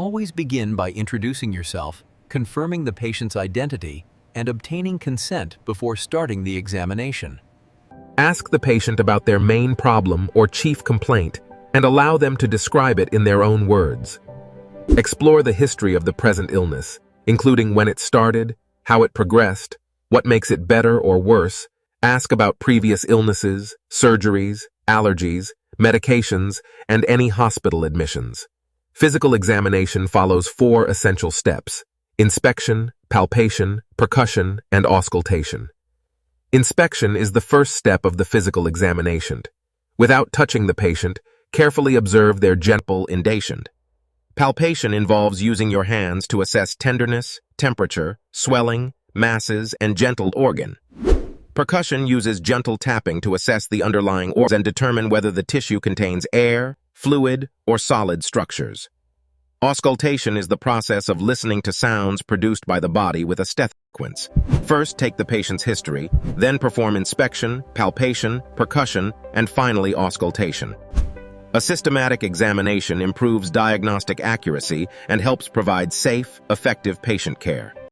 Always begin by introducing yourself, confirming the patient's identity, and obtaining consent before starting the examination. Ask the patient about their main problem or chief complaint and allow them to describe it in their own words. Explore the history of the present illness, including when it started, how it progressed, what makes it better or worse. Ask about previous illnesses, surgeries, allergies, medications, and any hospital admissions. Physical examination follows 4 essential steps: inspection, palpation, percussion, and auscultation. Inspection is the first step of the physical examination. Without touching the patient, carefully observe their gentle indation. Palpation involves using your hands to assess tenderness, temperature, swelling, masses, and gentle organ. Percussion uses gentle tapping to assess the underlying organs and determine whether the tissue contains air, fluid, or solid structures. Auscultation is the process of listening to sounds produced by the body with a stethoscope. First, take the patient's history, then perform inspection, palpation, percussion, and finally auscultation. A systematic examination improves diagnostic accuracy and helps provide safe, effective patient care.